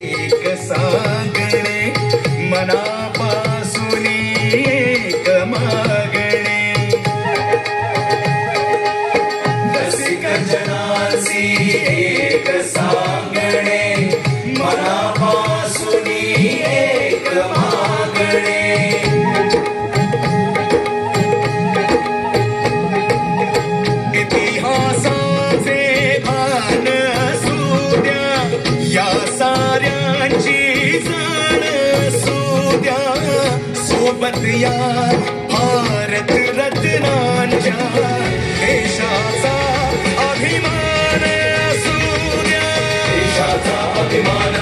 एक सांगणे मनापासून एक मागणे रसिक जनासी एक सांगणे मनापासून एक मागणे इतिहासाचे भान असू द्या या साऱ्यांची जाण असू द्या सोबत या भारत रत्नांच्या देशाचा अभिमान असू द्या देशाचा अभिमान